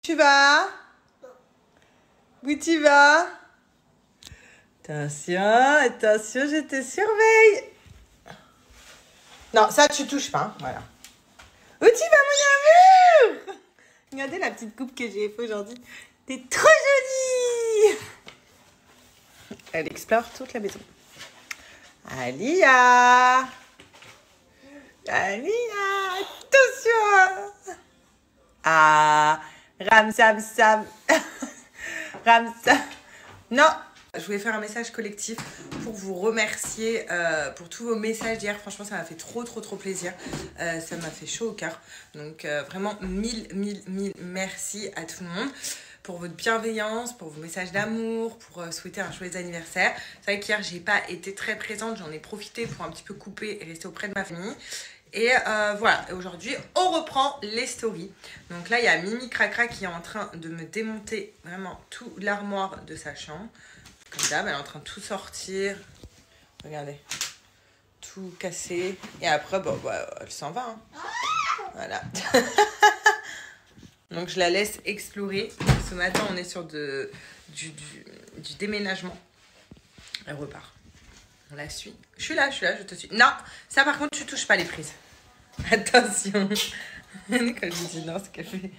Tu vas? Où tu vas? Attention, attention, je te surveille. Non, ça tu touches pas, hein, voilà. Où tu vas, mon amour? Regardez la petite coupe que j'ai fait aujourd'hui. T'es trop jolie. Elle explore toute la maison. Alia. Alia, attention. Ah, Ramsam Sam. Ramsam. Non, je voulais faire un message collectif pour vous remercier pour tous vos messages d'hier. Franchement, ça m'a fait trop plaisir. Ça m'a fait chaud au cœur. Donc, vraiment, mille merci à tout le monde pour votre bienveillance, pour vos messages d'amour, pour souhaiter un joyeux anniversaire. C'est vrai qu'hier, j'ai pas été très présente. J'en ai profité pour un petit peu couper et rester auprès de ma famille. Et voilà, aujourd'hui, on reprend les stories. Donc là, il y a Mimi Cracra qui est en train de me démonter vraiment tout l'armoire de sa chambre. Comme d'hab, elle est en train de tout sortir. Regardez, tout casser. Et après, bon, bah, elle s'en va. Hein. Voilà. Donc, je la laisse explorer. Ce matin, on est sur du déménagement. Elle repart. On la suit. Je suis là, je te suis. Non, ça par contre, tu touches pas les prises. Attention. Quand je dis non, c'est qu'elle fait.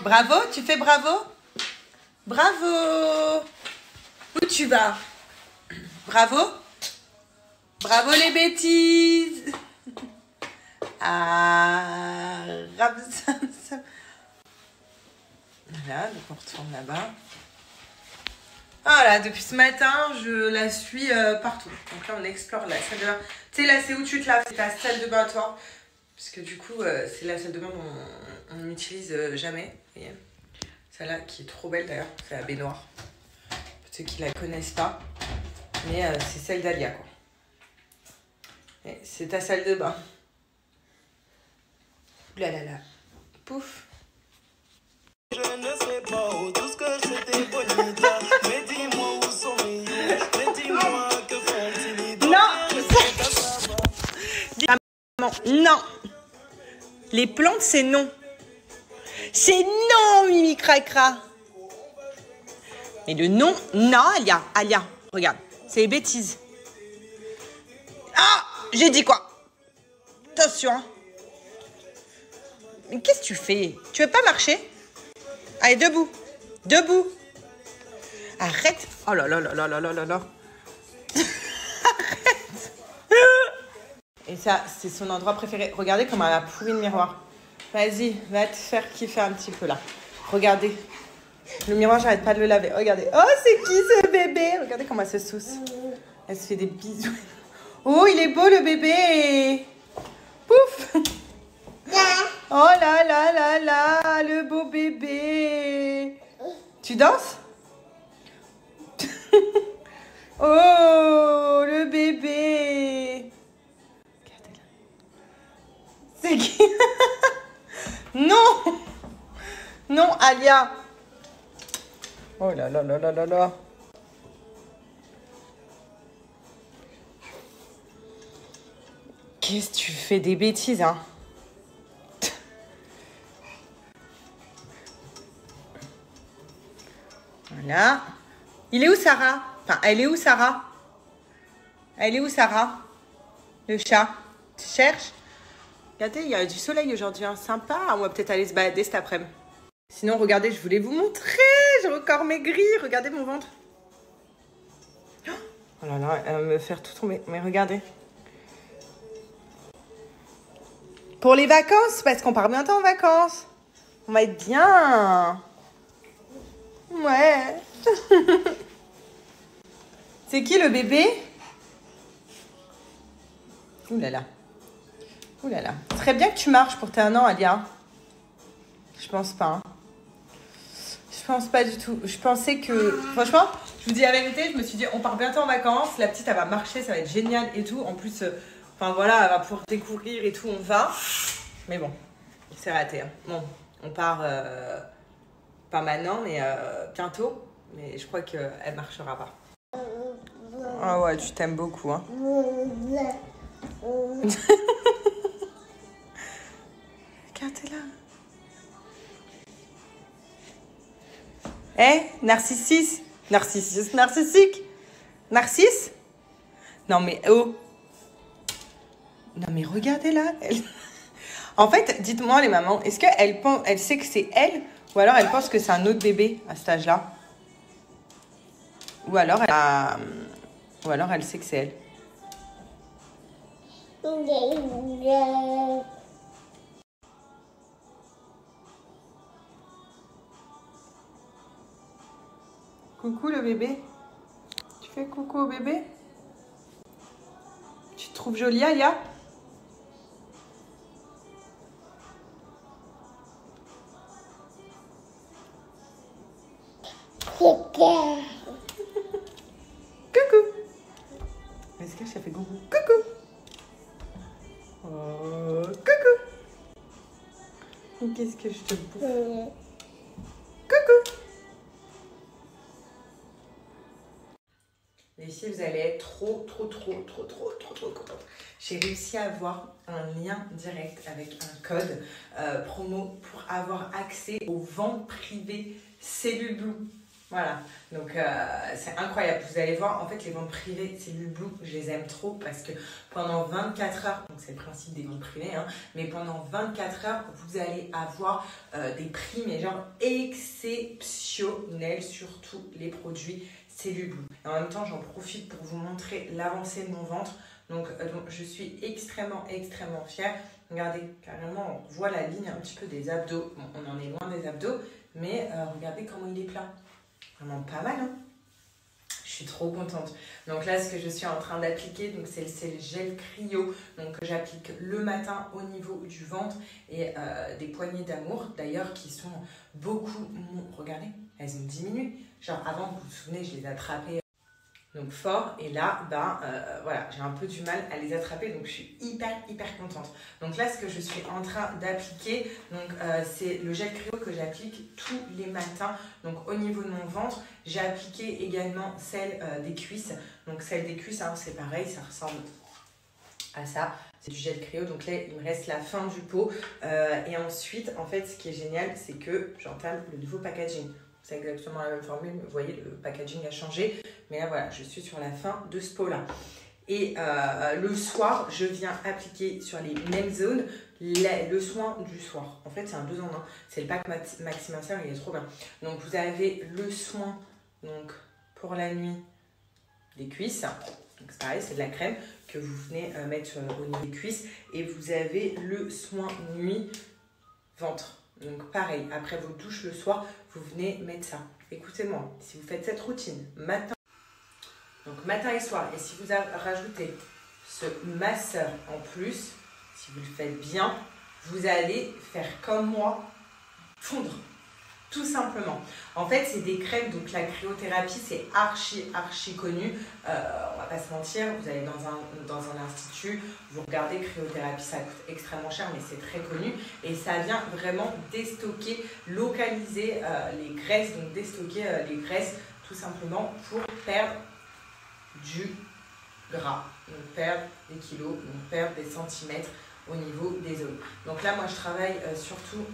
Bravo, tu fais bravo? Bravo. Où tu vas? Bravo. Bravo les bêtises. Ah, Ramsam. Voilà, donc on retourne là-bas. Voilà, depuis ce matin, je la suis partout. Donc là, on explore la salle de bain. Tu sais, là, c'est où tu te laves, c'est ta salle de bain à toi. Parce que du coup, c'est la salle de bain dont on n'utilise jamais. Vous voyez, celle-là qui est trop belle d'ailleurs, c'est la baignoire. Pour ceux qui la connaissent pas. Mais c'est celle d'Alia, quoi. Et c'est ta salle de bain. Ouh là là là. Pouf. Je ne sais pas où tout ce que je t'ai bonita. Mais dis-moi où sont mes yeux. Mais dis-moi que font-ils. Non. Non. Les plantes, c'est non. C'est non, Mimi Cracra. Mais le non, non, Alia, regarde, c'est les bêtises. Ah, j'ai dit quoi? Attention. Hein. Mais qu'est-ce que tu fais? Tu veux pas marcher? Allez, debout. Debout. Arrête. Oh là là là là là là là là. Arrête. Et ça, c'est son endroit préféré. Regardez comment elle a pourri le miroir. Vas-y, va te faire kiffer un petit peu là. Regardez. Le miroir, j'arrête pas de le laver. Regardez. Oh, c'est qui ce bébé? Regardez comment elle se sauce. Elle se fait des bisous. Oh, il est beau le bébé. Pouf. Oh là là là là, le beau bébé. Tu danses? Oh, le bébé. Regardez-la. C'est qui? Non. Non, Alia. Oh là là là là là là. Qu'est-ce que tu fais des bêtises, hein? Voilà. Il est où Sarah? Enfin, elle est où Sarah? Elle est où Sarah? Le chat. Tu cherches? Regardez, il y a du soleil aujourd'hui, hein. Sympa. On va peut-être aller se balader cet après-midi. Sinon, regardez, je voulais vous montrer. J'ai encore maigri. Regardez mon ventre. Oh là là, elle va me faire tout tomber. Mais regardez. Pour les vacances, parce qu'on part bientôt en vacances. On va être bien. Ouais. C'est qui le bébé? Ouh là là. Ouh là là. Ce serait bien que tu marches pour tes 1 an, Alia. Je pense pas. Hein. Je pense pas du tout. Je pensais que... Franchement, je vous dis la vérité, je me suis dit, on part bientôt en vacances. La petite, elle va marcher, ça va être génial et tout. En plus, enfin voilà, elle va pouvoir découvrir et tout, on va. Mais bon, c'est raté. Hein. Bon, on part... Pas maintenant, mais bientôt. Mais je crois qu'elle marchera pas. Ah ouais, tu t'aimes beaucoup, hein. Regardez-la. Eh, narcissiste, narcissique. Narcisse? Non mais oh. Non mais regardez-la. Elle... En fait, dites-moi les mamans, est-ce qu'elle sait que c'est elle ou alors elle pense que c'est un autre bébé à cet âge-là? Ou alors elle sait que c'est elle. Coucou le bébé. Tu fais coucou au bébé? Tu te trouves jolie, Alia? Coucou. Est-ce que ça fait coucou? Coucou. Oh, coucou. Qu'est-ce que je te bouffe? Coucou. Les filles, vous allez être trop contentes. J'ai réussi à avoir un lien direct avec un code promo pour avoir accès aux ventes privées Cellule Blue. Voilà, donc c'est incroyable. Vous allez voir, en fait, les ventes privées Cellule Blue, je les aime trop parce que pendant 24 heures, donc c'est le principe des ventes privées, hein, mais pendant 24 heures, vous allez avoir des prix, mais genre exceptionnels sur tous les produits Cellule Blue. Et en même temps, j'en profite pour vous montrer l'avancée de mon ventre. Donc je suis extrêmement fière. Regardez, carrément, on voit la ligne un petit peu des abdos. Bon, on en est loin des abdos, mais regardez comment il est plat. Vraiment pas mal, hein? Je suis trop contente. Donc là, ce que je suis en train d'appliquer, donc c'est le gel cryo, donc que j'applique le matin au niveau du ventre et des poignées d'amour, d'ailleurs, qui sont beaucoup... Regardez, elles ont diminué. Genre avant, vous vous souvenez, je les attrapais donc fort, et là, voilà, j'ai un peu du mal à les attraper, donc je suis hyper contente. Donc là, ce que je suis en train d'appliquer, donc c'est le gel cryo que j'applique tous les matins, donc au niveau de mon ventre. J'ai appliqué également celle des cuisses, donc celle des cuisses, hein, c'est pareil, ça ressemble à ça. C'est du gel cryo, donc là, il me reste la fin du pot, et ensuite, en fait, ce qui est génial, c'est que j'entame le nouveau packaging. C'est exactement la même formule, vous voyez, le packaging a changé. Mais là, voilà, je suis sur la fin de ce pot-là. Et le soir, je viens appliquer sur les mêmes zones le soin du soir. En fait, c'est un 2 en 1. C'est le pack Maxi Minceur, il est trop bien. Donc, vous avez le soin donc, pour la nuit des cuisses. Donc, c'est pareil, c'est de la crème que vous venez mettre au niveau des cuisses. Et vous avez le soin nuit ventre. Donc pareil, après vos douches le soir, vous venez mettre ça. Écoutez-moi, si vous faites cette routine matin et soir, et si vous rajoutez ce masseur en plus, si vous le faites bien, vous allez faire comme moi, fondre. Tout simplement. En fait, c'est des crèmes, donc la cryothérapie, c'est archi connu. On va pas se mentir, vous allez dans un institut, vous regardez cryothérapie, ça coûte extrêmement cher, mais c'est très connu. Et ça vient vraiment déstocker, localiser les graisses, donc déstocker les graisses tout simplement pour perdre du gras, donc perdre des kilos, donc perdre des centimètres au niveau des os. Donc là, moi, je travaille surtout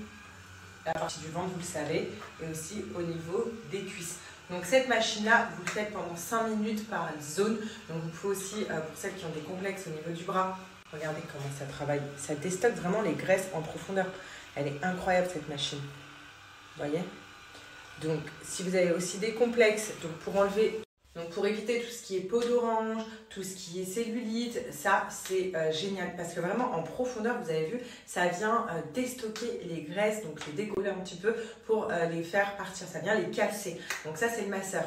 la partie du ventre, vous le savez, et aussi au niveau des cuisses. Donc cette machine-là, vous le faites pendant 5 minutes par zone. Donc vous pouvez aussi, pour celles qui ont des complexes au niveau du bras, regardez comment ça travaille. Ça déstocke vraiment les graisses en profondeur. Elle est incroyable cette machine. Vous voyez? Donc si vous avez aussi des complexes, donc pour enlever... Donc pour éviter tout ce qui est peau d'orange, tout ce qui est cellulite, ça c'est génial parce que vraiment en profondeur, vous avez vu, ça vient déstocker les graisses, donc les décoller un petit peu pour les faire partir, ça vient les casser. Donc ça c'est le masseur.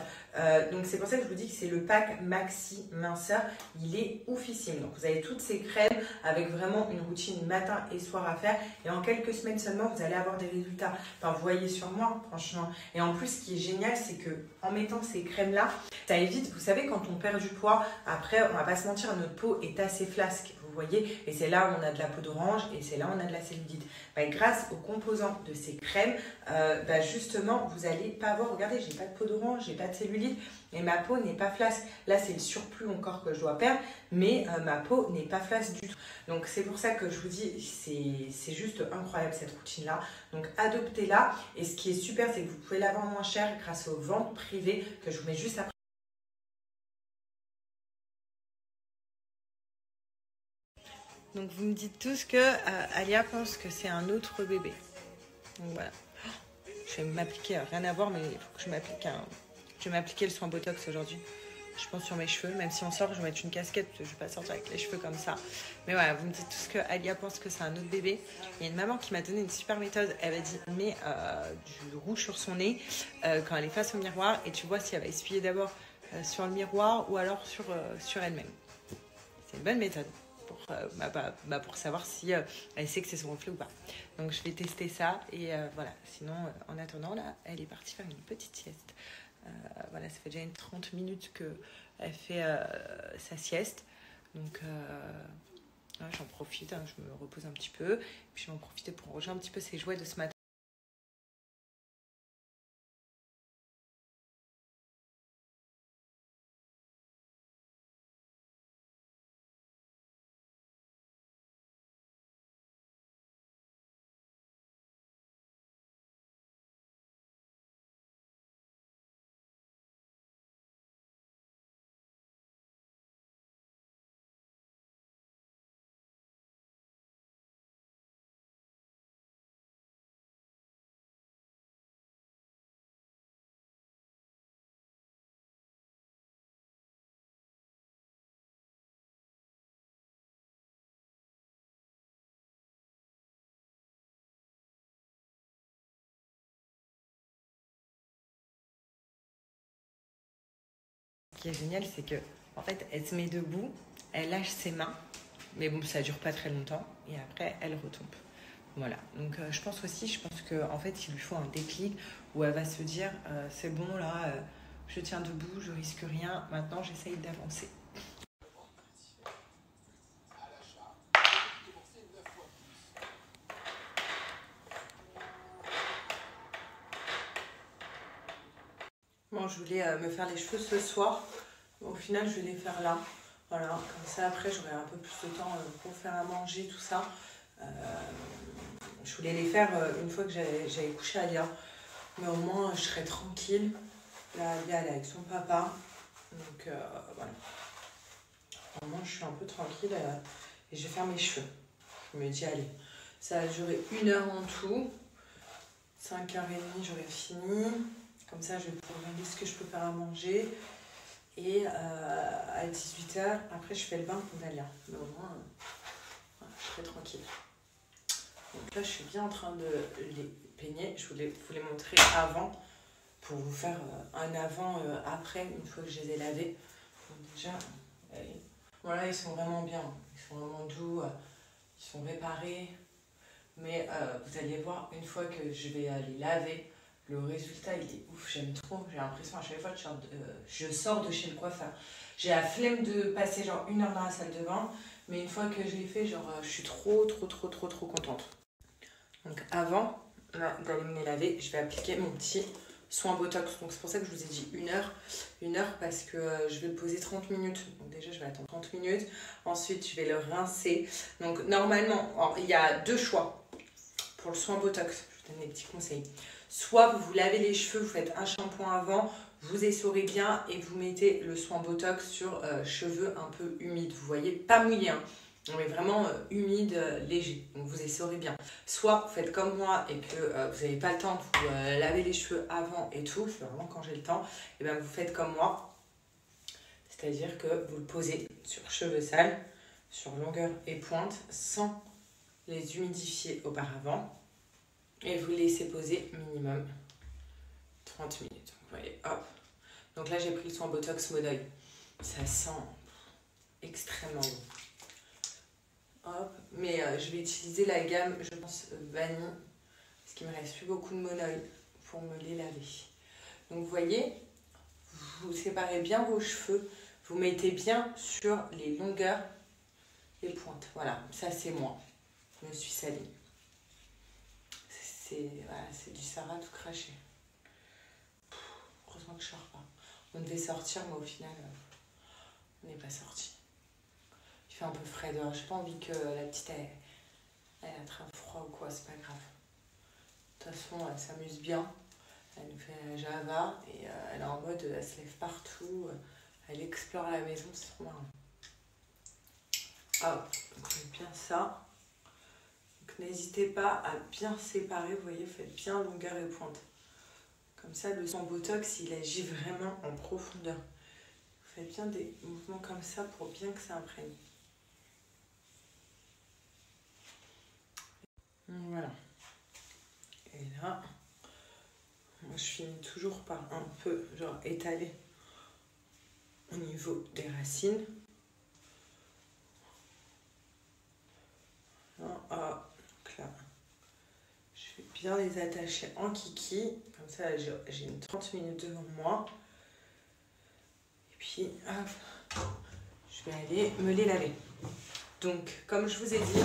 Donc c'est pour ça que je vous dis que c'est le pack Maxi Minceur, il est oufissime. Donc vous avez toutes ces crèmes avec vraiment une routine matin et soir à faire et en quelques semaines seulement vous allez avoir des résultats. Enfin vous voyez sur moi franchement. Et en plus ce qui est génial c'est que en mettant ces crèmes là, ça évite, vous savez quand on perd du poids, après on va pas se mentir, notre peau est assez flasque. Vous vous voyez, et c'est là où on a de la peau d'orange et c'est là où on a de la cellulite. Bah, grâce aux composants de ces crèmes, bah, justement, vous n'allez pas avoir, regardez, j'ai pas de peau d'orange, j'ai pas de cellulite, et ma peau n'est pas flasque. Là, c'est le surplus encore que je dois perdre, mais ma peau n'est pas flasque du tout. Donc, c'est pour ça que je vous dis, c'est juste incroyable cette routine-là. Donc, adoptez-la. Et ce qui est super, c'est que vous pouvez l'avoir moins cher grâce aux ventes privées que je vous mets juste après. Donc, vous me dites tous que Alia pense que c'est un autre bébé. Donc, voilà. Je vais m'appliquer, rien à voir, mais il faut que je m'applique Je vais m'appliquer le soin Botox aujourd'hui. Je pense sur mes cheveux, même si on sort, je vais mettre une casquette, je vais pas sortir avec les cheveux comme ça. Mais voilà, vous me dites tous que Alia pense que c'est un autre bébé. Il y a une maman qui m'a donné une super méthode. Elle m'a dit, mets du rouge sur son nez quand elle est face au miroir et tu vois si elle va essuyer d'abord sur le miroir ou alors sur elle-même. C'est une bonne méthode pour savoir si elle sait que c'est son reflet ou pas. Donc je vais tester ça et voilà. Sinon, en attendant, là, elle est partie faire une petite sieste. Voilà, ça fait déjà 30 minutes qu'elle fait sa sieste. Donc, j'en profite, hein, je me repose un petit peu. Puis, je vais en profiter pour ranger un petit peu ses jouets de ce matin. Ce qui est génial, c'est que en fait, elle se met debout, elle lâche ses mains, mais bon, ça dure pas très longtemps, et après, elle retombe. Voilà. Donc, je pense qu'en fait, il lui faut un déclic où elle va se dire, c'est bon, là, je tiens debout, je risque rien, maintenant, j'essaye d'avancer. Bon, je voulais me faire les cheveux ce soir. Au final, je vais les faire là. Voilà, comme ça, après, j'aurai un peu plus de temps pour faire à manger, tout ça. Je voulais les faire une fois que j'avais couché Alia. Mais au moins, je serai tranquille. Là, Alia, elle est avec son papa. Donc, voilà. Au moins, je suis un peu tranquille et je vais faire mes cheveux. Je me dis, allez, ça va durer 1 heure en tout. 5h30, j'aurai fini. Comme ça, je vais pouvoir regarder ce que je peux faire à manger. Et à 18h, après, je fais le bain pour Alia. Mais au moins, voilà, je serai tranquille. Donc là, je suis bien en train de les peigner. Je voulais vous les montrer avant pour vous faire un avant-après une fois que je les ai lavés. Donc déjà, voilà, ils sont vraiment bien. Ils sont vraiment doux. Ils sont réparés. Mais vous allez voir, une fois que je vais les laver, le résultat, il est ouf, j'aime trop. J'ai l'impression à chaque fois que je sors de chez le coiffeur. J'ai la flemme de passer genre 1 heure dans la salle de bain, mais une fois que je l'ai fait, genre, je suis trop contente. Donc avant d'aller me les laver, je vais appliquer mon petit soin Botox. Donc c'est pour ça que je vous ai dit 1 heure. 1 heure parce que je vais le poser 30 minutes. Donc déjà, je vais attendre 30 minutes. Ensuite, je vais le rincer. Donc normalement, il y a 2 choix pour le soin Botox. Je vous donne des petits conseils. Soit vous vous lavez les cheveux, vous faites un shampoing avant, vous essorez bien et vous mettez le soin Botox sur cheveux un peu humides. Vous voyez, pas mouillés, hein, mais vraiment humide, léger. Donc vous essorez bien. Soit vous faites comme moi et que vous n'avez pas le temps de vous laver les cheveux avant et tout, c'est vraiment quand j'ai le temps, et bien vous faites comme moi. C'est-à-dire que vous le posez sur cheveux sales, sur longueur et pointe, sans les humidifier auparavant. Et vous laissez poser minimum 30 minutes. Donc, vous voyez, hop. Donc là, j'ai pris le soin Botox Mode Oeil. Ça sent extrêmement bon. Hop. Mais je vais utiliser la gamme, je pense, vanille. Parce qu'il ne me reste plus beaucoup de monoï pour me les laver. Donc, vous voyez, vous séparez bien vos cheveux. Vous mettez bien sur les longueurs les pointes. Voilà, ça c'est moi. Je me suis salie. Voilà, c'est du Sarah tout craché. Heureusement que je sors pas. On devait sortir, mais au final, on n'est pas sorti. Il fait un peu frais dehors. J'ai pas envie que la petite elle attrape froid ou quoi, c'est pas grave. De toute façon, elle s'amuse bien. Elle nous fait Java et elle est en mode, elle se lève partout. Elle explore la maison, c'est trop marrant. Ah, donc on met bien ça. Donc n'hésitez pas à bien séparer, vous voyez, faites bien longueur et pointe. Comme ça, le son Botox, il agit vraiment en profondeur. Vous faites bien des mouvements comme ça pour bien que ça imprègne. Voilà. Et là, moi je finis toujours par un peu, genre, étaler au niveau des racines. Donc là, je vais bien les attacher en kiki. Comme ça, j'ai une 30 minutes devant moi. Et puis, hop, je vais aller me les laver. Donc, comme je vous ai dit,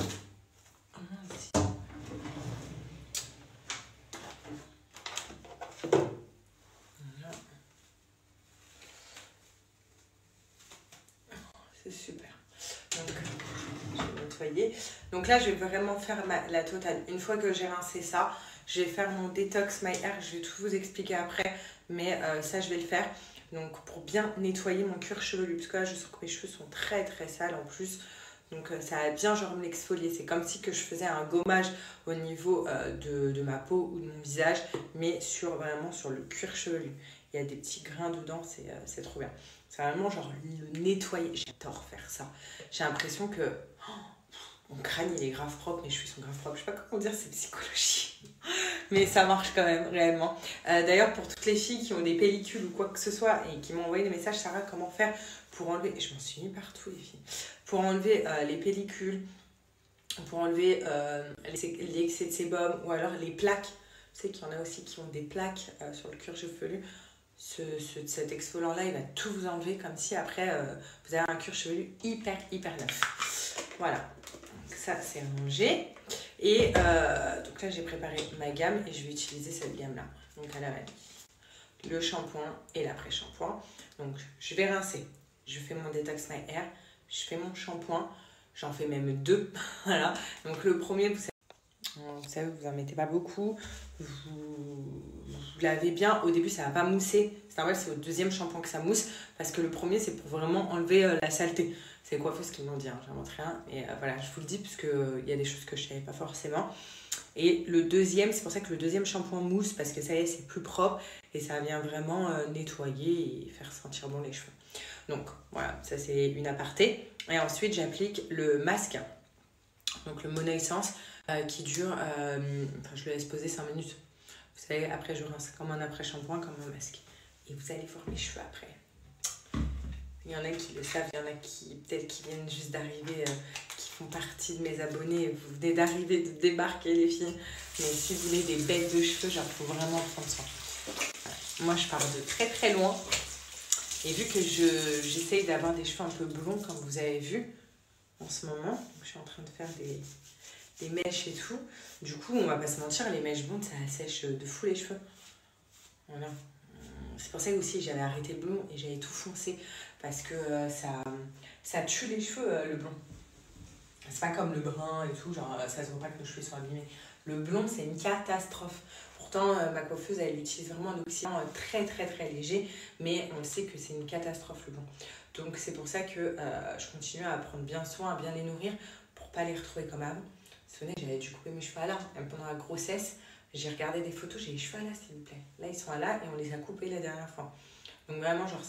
c'est super. Donc, je vais nettoyer. Donc là, je vais vraiment faire la totale. Une fois que j'ai rincé ça, je vais faire mon détox My Hair. Je vais tout vous expliquer après, mais ça, je vais le faire. Donc, pour bien nettoyer mon cuir chevelu, parce que là, je sens que mes cheveux sont très très sales en plus. Donc, ça va bien genre me l'exfolier. C'est comme si que je faisais un gommage au niveau de ma peau ou de mon visage, mais vraiment sur le cuir chevelu. Il y a des petits grains dedans, c'est trop bien. C'est vraiment genre le nettoyer. J'adore faire ça. J'ai l'impression que mon crâne il est grave propre, mes cheveux sont grave propres. Je sais pas comment dire, c'est psychologie. Mais ça marche quand même, réellement. D'ailleurs, pour toutes les filles qui ont des pellicules ou quoi que ce soit et qui m'ont envoyé des messages, Sarah, comment faire pour enlever... Je m'en suis mis partout, les filles. Pour enlever les pellicules, pour enlever les excès de sébum ou alors les plaques. Tu sais qu'il y en a aussi qui ont des plaques sur le cuir chevelu. Cet exfoliant-là, il va tout vous enlever comme si après, vous avez un cuir chevelu hyper neuf. Voilà. Donc ça, c'est rangé. Et donc là, j'ai préparé ma gamme et je vais utiliser cette gamme-là. Donc à la vanille, le shampoing et l'après-shampoing. Donc je vais rincer. Je fais mon Detox My Hair. Je fais mon shampoing. J'en fais même 2. Voilà. Donc le premier, vous savez, vous en mettez pas beaucoup. Vous lavez bien. Au début, ça va pas mousser. C'est normal, c'est au deuxième shampoing que ça mousse. Parce que le premier, c'est pour vraiment enlever la saleté. C'est les coiffeuses qui m'ont dit, hein, j'invente rien. Et voilà, je vous le dis, parce qu'il y a des choses que je savais pas forcément. Et le deuxième, c'est pour ça que le deuxième shampoing mousse, parce que ça y est, c'est plus propre. Et ça vient vraiment nettoyer et faire sentir bon les cheveux. Donc voilà, ça c'est une aparté. Et ensuite, j'applique le masque. Donc le Mona Essence. Qui dure, je le laisse poser 5 minutes. Vous savez, après je rince comme un après-shampoing, comme un masque. Et vous allez voir mes cheveux après. Il y en a qui le savent, il y en a qui peut-être qui viennent juste d'arriver, qui font partie de mes abonnés. Vous venez d'arriver, de débarquer les filles. Mais si vous voulez des bêtes de cheveux, genre, faut vraiment prendre soin. Voilà. Moi je pars de très très loin. Et vu que j'essaye d'avoir des cheveux un peu blonds, comme vous avez vu en ce moment, donc je suis en train de faire des mèches et tout. Du coup, on va pas se mentir, les mèches blondes, ça assèche de fou les cheveux. Voilà. C'est pour ça que aussi j'avais arrêté le blond et j'avais tout foncé. Parce que ça tue les cheveux, le blond. C'est pas comme le brun et tout, genre ça se voit pas que nos cheveux sont abîmés. Le blond, c'est une catastrophe. Pourtant, ma coiffeuse, elle utilise vraiment un oxydant très léger. Mais on sait que c'est une catastrophe, le blond. Donc c'est pour ça que je continue à prendre bien soin, à bien les nourrir pour pas les retrouver comme avant. Vous vous souvenez, j'avais dû couper mes cheveux à là. Même pendant la grossesse, j'ai regardé des photos, j'ai les cheveux à là, s'il vous plaît. Là, ils sont à là et on les a coupés la dernière fois. Donc vraiment, genre,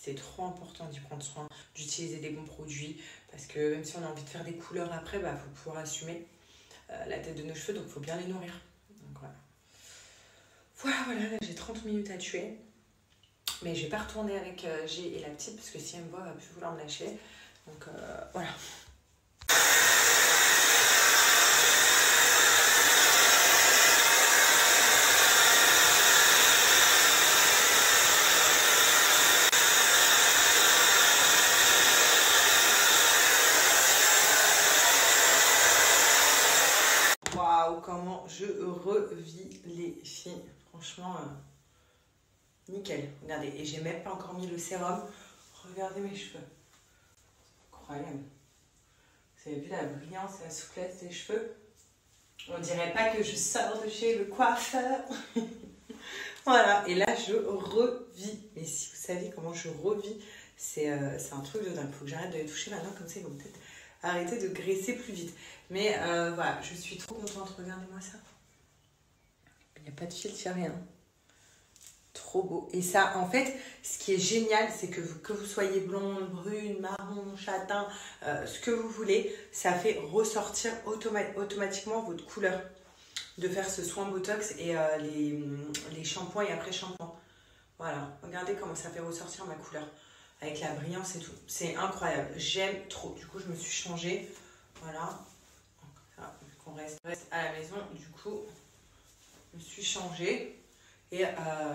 c'est trop important d'y prendre soin, d'utiliser des bons produits. Parce que même si on a envie de faire des couleurs après, bah, faut pouvoir assumer la tête de nos cheveux. Donc, il faut bien les nourrir. Donc voilà, là, j'ai 30 minutes à tuer. Mais je vais pas retourner avec G et la petite, parce que si elle me voit, elle va plus vouloir me lâcher. Donc voilà. revie les filles. Franchement, nickel. Regardez, et j'ai même pas encore mis le sérum. Regardez mes cheveux. Incroyable. Vous avez vu la brillance et la souplesse des cheveux? On dirait pas que je sors de chez le coiffeur. Voilà, et là je revis. Mais si vous saviez comment je revis, c'est un truc de dingue. Il faut que j'arrête de les toucher maintenant, comme ça ils vont peut-être arrêter de graisser plus vite. Mais voilà, je suis trop contente. Regardez-moi ça. Il n'y a pas de filtre, il n'y a rien. Trop beau. Et ça, en fait, ce qui est génial, c'est que vous soyez blonde, brune, marron, châtain, ce que vous voulez, ça fait ressortir automatiquement votre couleur. De faire ce soin Botox et les shampoings et après-shampoing. Voilà, regardez comment ça fait ressortir ma couleur. Avec la brillance et tout. C'est incroyable. J'aime trop. Du coup, je me suis changée. Voilà. Vu qu'on reste à la maison, du coup, je me suis changée. Et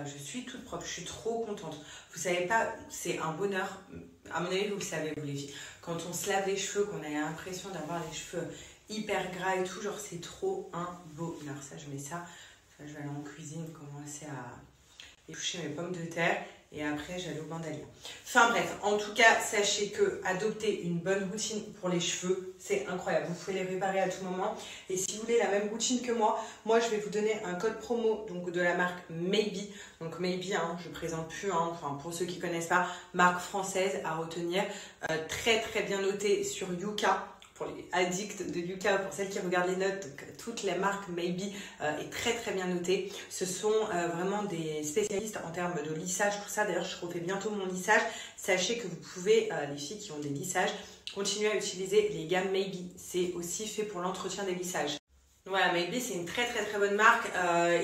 je suis toute propre. Je suis trop contente. Vous savez pas, c'est un bonheur. À mon avis, vous le savez, vous les filles. Quand on se lave les cheveux, qu'on a l'impression d'avoir les cheveux hyper gras et tout, genre c'est trop un bonheur. Ça, je mets ça. Je vais aller en cuisine, commencer à éplucher mes pommes de terre. Et après, j'allais au bain d'Alia. Enfin bref, en tout cas, sachez que adopter une bonne routine pour les cheveux, c'est incroyable. Vous pouvez les réparer à tout moment. Et si vous voulez la même routine que moi, je vais vous donner un code promo donc, de la marque Maybe. Donc Maybe, je ne présente plus, enfin, pour ceux qui ne connaissent pas, marque française à retenir. Très très bien notée sur Yuka. Pour les addicts de Yuka, pour celles qui regardent les notes, donc, toute la marque Maybe est très très bien notée. Ce sont vraiment des spécialistes en termes de lissage, tout ça. D'ailleurs, je refais bientôt mon lissage. Sachez que vous pouvez, les filles qui ont des lissages, continuer à utiliser les gammes Maybe. C'est aussi fait pour l'entretien des lissages. Voilà, Maybe, c'est une très très très bonne marque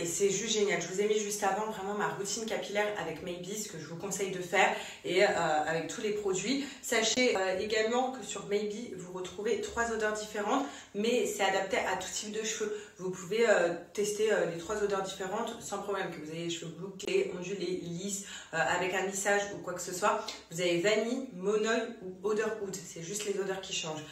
et c'est juste génial. Je vous ai mis juste avant vraiment ma routine capillaire avec Maybe, ce que je vous conseille de faire et avec tous les produits. Sachez également que sur Maybe, vous retrouvez 3 odeurs différentes, mais c'est adapté à tout type de cheveux. Vous pouvez tester les 3 odeurs différentes sans problème, que vous ayez les cheveux bouclés, ondulés, lisses, avec un lissage ou quoi que ce soit. Vous avez vanille, monoï ou odeur oud, c'est juste les odeurs qui changent.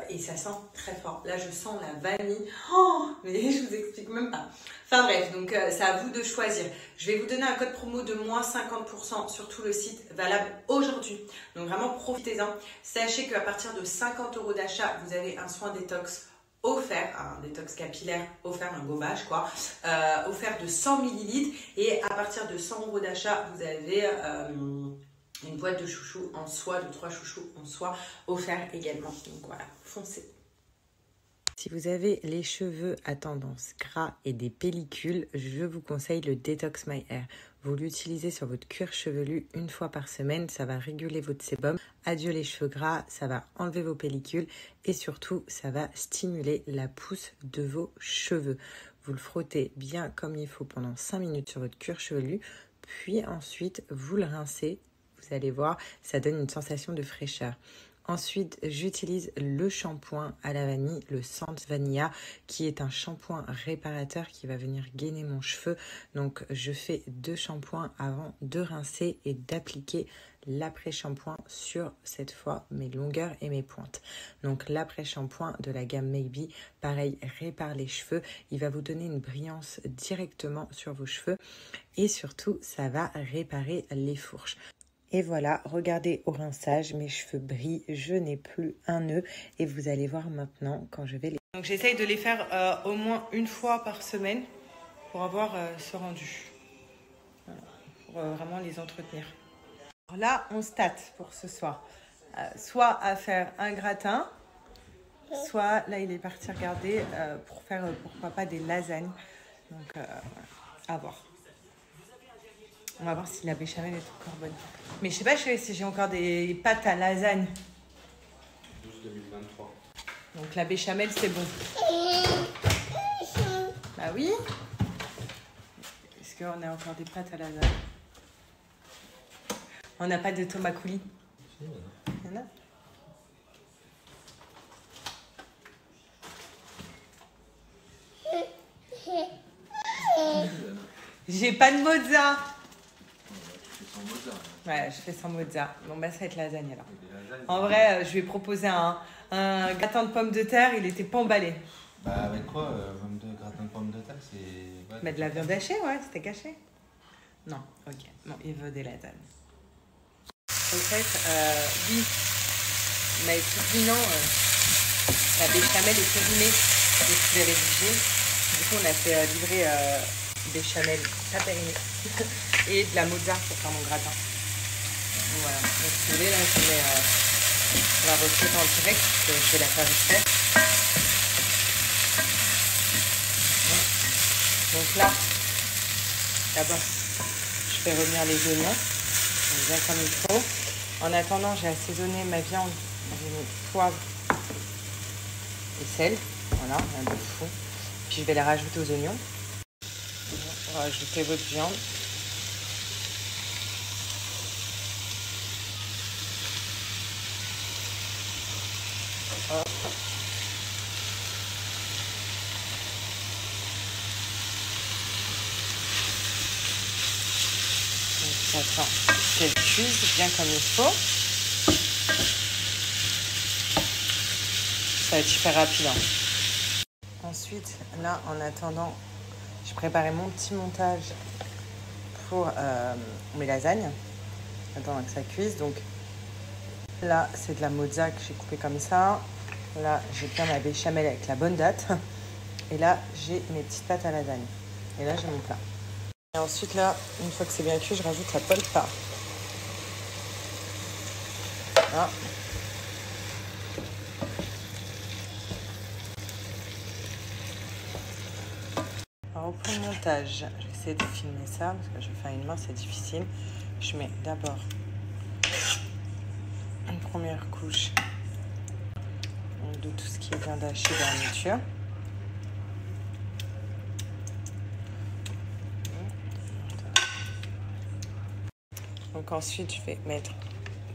Et ça sent très fort. Là, je sens la vanille. Oh, mais je vous explique même pas. Enfin bref, donc c'est à vous de choisir. Je vais vous donner un code promo de moins 50% sur tout le site, valable aujourd'hui. Donc vraiment, profitez-en. Sachez qu'à partir de 50 € d'achat, vous avez un soin détox offert, un détox capillaire offert, un gommage quoi, offert de 100 ml. Et à partir de 100 € d'achat, vous avez... une boîte de chouchous en soie, de 3 chouchous en soie, offert également. Donc voilà, foncez. Si vous avez les cheveux à tendance gras et des pellicules, je vous conseille le Detox My Hair. Vous l'utilisez sur votre cuir chevelu une fois par semaine, ça va réguler votre sébum. Adieu les cheveux gras, ça va enlever vos pellicules et surtout, ça va stimuler la pousse de vos cheveux. Vous le frottez bien comme il faut pendant 5 minutes sur votre cuir chevelu, puis ensuite, vous le rincez. Vous allez voir, ça donne une sensation de fraîcheur. Ensuite, j'utilise le shampoing à la vanille, le Scent Vanilla, qui est un shampoing réparateur qui va venir gainer mon cheveu. Donc, je fais 2 shampoings avant de rincer et d'appliquer l'après-shampoing sur, cette fois, mes longueurs et mes pointes. Donc, l'après-shampoing de la gamme Maybe, pareil, répare les cheveux. Il va vous donner une brillance directement sur vos cheveux. Et surtout, ça va réparer les fourches. Et voilà, regardez au rinçage, mes cheveux brillent, je n'ai plus un nœud. Et vous allez voir maintenant quand je vais les... Donc j'essaye de les faire au moins une fois par semaine pour avoir ce rendu. Voilà, pour vraiment les entretenir. Alors là, on se tâte pour ce soir. Soit à faire un gratin, soit là il est parti regarder pour faire pourquoi pas des lasagnes. Donc voilà, à voir. On va voir si la béchamel est encore bonne. Mais je sais pas si j'ai encore des pâtes à lasagne. 12-2023. Donc la béchamel, c'est bon. Bah oui. Est-ce qu'on a encore des pâtes à lasagne? On n'a pas de tomates coulis. Si, il y en a. J'ai pas de mozza. Ouais, je fais sans mozza. Bon, bah, ça va être lasagne alors. En vrai, je vais proposer un gratin de pommes de terre. Il était pas emballé. Bah avec quoi gratin de pommes de terre, c'est... Ouais, Mais de la viande hachée, ouais, c'était caché. Non, ok. Bon, il veut des lasagnes. En fait, oui, mais dit non, la béchamel est périmée. C'est ce qu'il avait dit. Du coup, on a fait livrer béchamel pas périmée et de la mozza pour faire mon gratin. Donc, voilà. Donc, si vous voulez, là, je mets la recette en direct, parce que je vais la faire vite fait. Donc là, d'abord, je fais revenir les oignons, bien comme il faut. En attendant, j'ai assaisonné ma viande. J'ai mis poivre et sel. Voilà, un peu fou. Puis je vais les rajouter aux oignons. Vous rajoutez votre viande. Hop. Donc j'attends qu'elle cuise bien comme il faut. Ça va être super rapide. Hein. Ensuite, là, en attendant, j'ai préparé mon petit montage pour mes lasagnes. Attends que ça cuise. Donc là, c'est de la mozza que j'ai coupée comme ça. Là, j'ai bien ma béchamel avec la bonne date. Et là, j'ai mes petites pâtes à lasagne. Et là, j'ai mon plat. Et ensuite, là, une fois que c'est bien cuit, je rajoute la polpa. Là. Alors, pour le montage, je vais essayer de filmer ça parce que je vais faire une main, c'est difficile. Je mets d'abord une première couche de tout ce qui est viande hachée, garniture. Donc ensuite, je vais mettre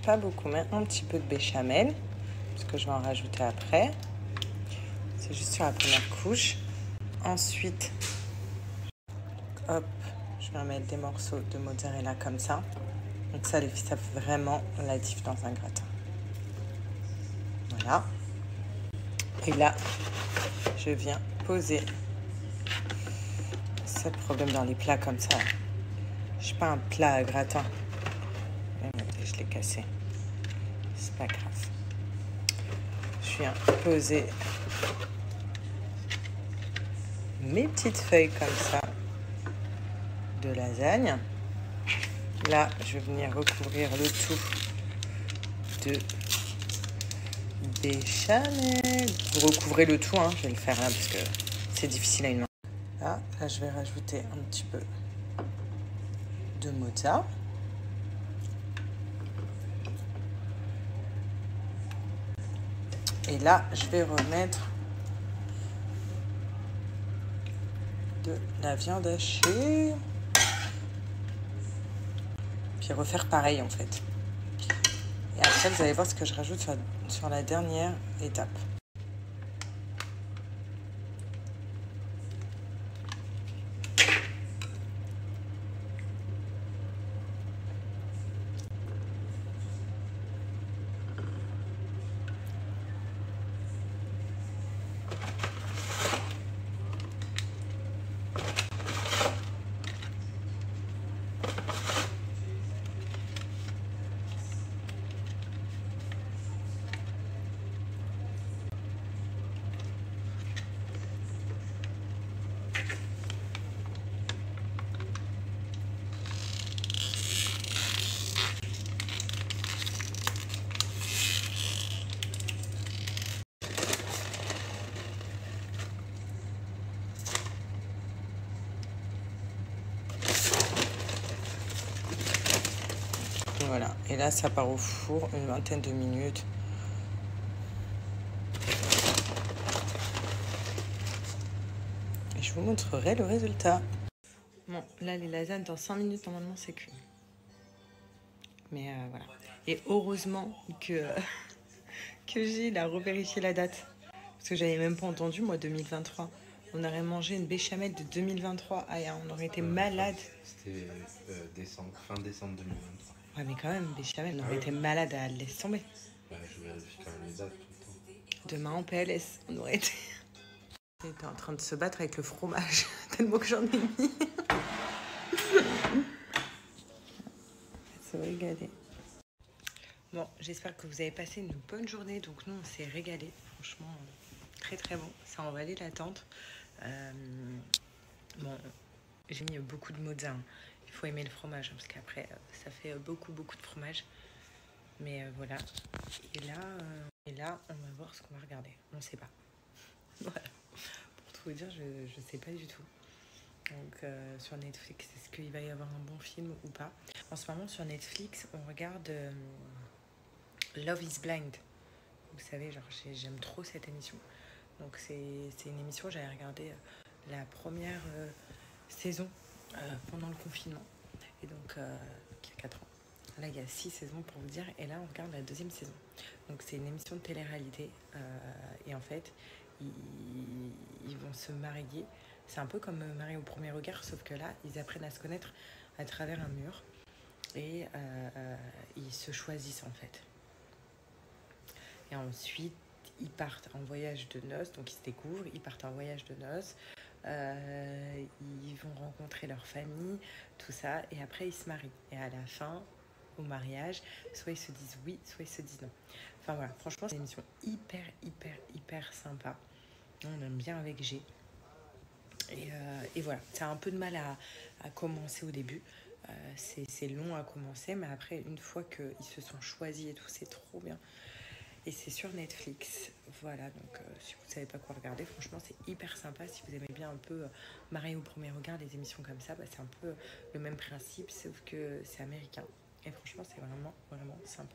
pas beaucoup, mais un petit peu de béchamel parce que je vais en rajouter après. C'est juste sur la première couche. Ensuite, hop, je vais mettre des morceaux de mozzarella comme ça. Donc ça fait vraiment la diff dans un gratin. Voilà. Et là, je viens poser. C'est le problème dans les plats comme ça. Je n'ai pas un plat à gratin. Je l'ai cassé. C'est pas grave. Je viens poser mes petites feuilles comme ça de lasagne. Là, je vais venir recouvrir le tout de béchamel. Vous recouvrez le tout, hein, je vais le faire là parce que c'est difficile à une main. Là, je vais rajouter un petit peu de mozza. Et là, je vais remettre de la viande hachée. Puis refaire pareil en fait. Et après, vous allez voir ce que je rajoute sur la dernière étape. Voilà, et là ça part au four une vingtaine de minutes. Et je vous montrerai le résultat. Bon, là les lasagnes dans 5 minutes normalement c'est cuit. Mais voilà. Et heureusement que Gilles a revérifié la date. Parce que j'avais même pas entendu, moi, 2023. On aurait mangé une béchamel de 2023. Ah, on aurait été malade. C'était fin décembre 2023. Ouais, mais quand même, béchamel, on aurait été malade à laisser tomber. Bah, je vérifie quand même les dates tout le temps. Demain en PLS, on aurait été... Il était en train de se battre avec le fromage, tellement que j'en ai mis. Ça va régaler. Bon, j'espère que vous avez passé une bonne journée. Donc nous, on s'est régalé. Franchement, très très bon. Ça en valait l'attente. Bon, j'ai mis beaucoup de mozza. Il faut aimer le fromage, parce qu'après, ça fait beaucoup de fromage. Mais voilà. Et là, on va voir ce qu'on va regarder. On ne sait pas. Voilà. Pour tout vous dire, je ne sais pas du tout. Donc sur Netflix, est-ce qu'il va y avoir un bon film ou pas? En ce moment, sur Netflix, on regarde Love is Blind. Vous savez, genre, j'aime trop cette émission. Donc c'est une émission, j'avais regardé la première saison pendant le confinement. Et donc, il y a 4 ans. Là, il y a 6 saisons pour vous dire. Et là, on regarde la 2e saison. Donc, c'est une émission de télé-réalité. Et en fait, ils vont se marier. C'est un peu comme Marié au premier regard, sauf que là, ils apprennent à se connaître à travers un mur. Et ils se choisissent, en fait. Et ensuite, ils partent en voyage de noces. Donc, ils se découvrent. Ils partent en voyage de noces. Ils vont rencontrer leur famille, tout ça. Et après, ils se marient. Et à la fin, au mariage, soit ils se disent oui, soit ils se disent non. Enfin voilà, franchement, c'est une émission hyper sympa. On aime bien avec G. Et voilà, c'est un peu de mal à commencer au début. C'est long à commencer, mais après, une fois qu'ils se sont choisis et tout, c'est trop bien. Et c'est sur Netflix. Voilà, donc si vous ne savez pas quoi regarder, franchement, c'est hyper sympa. Si vous aimez bien un peu Marié au premier regard, des émissions comme ça, c'est un peu le même principe, sauf que c'est américain. Et franchement, c'est vraiment sympa.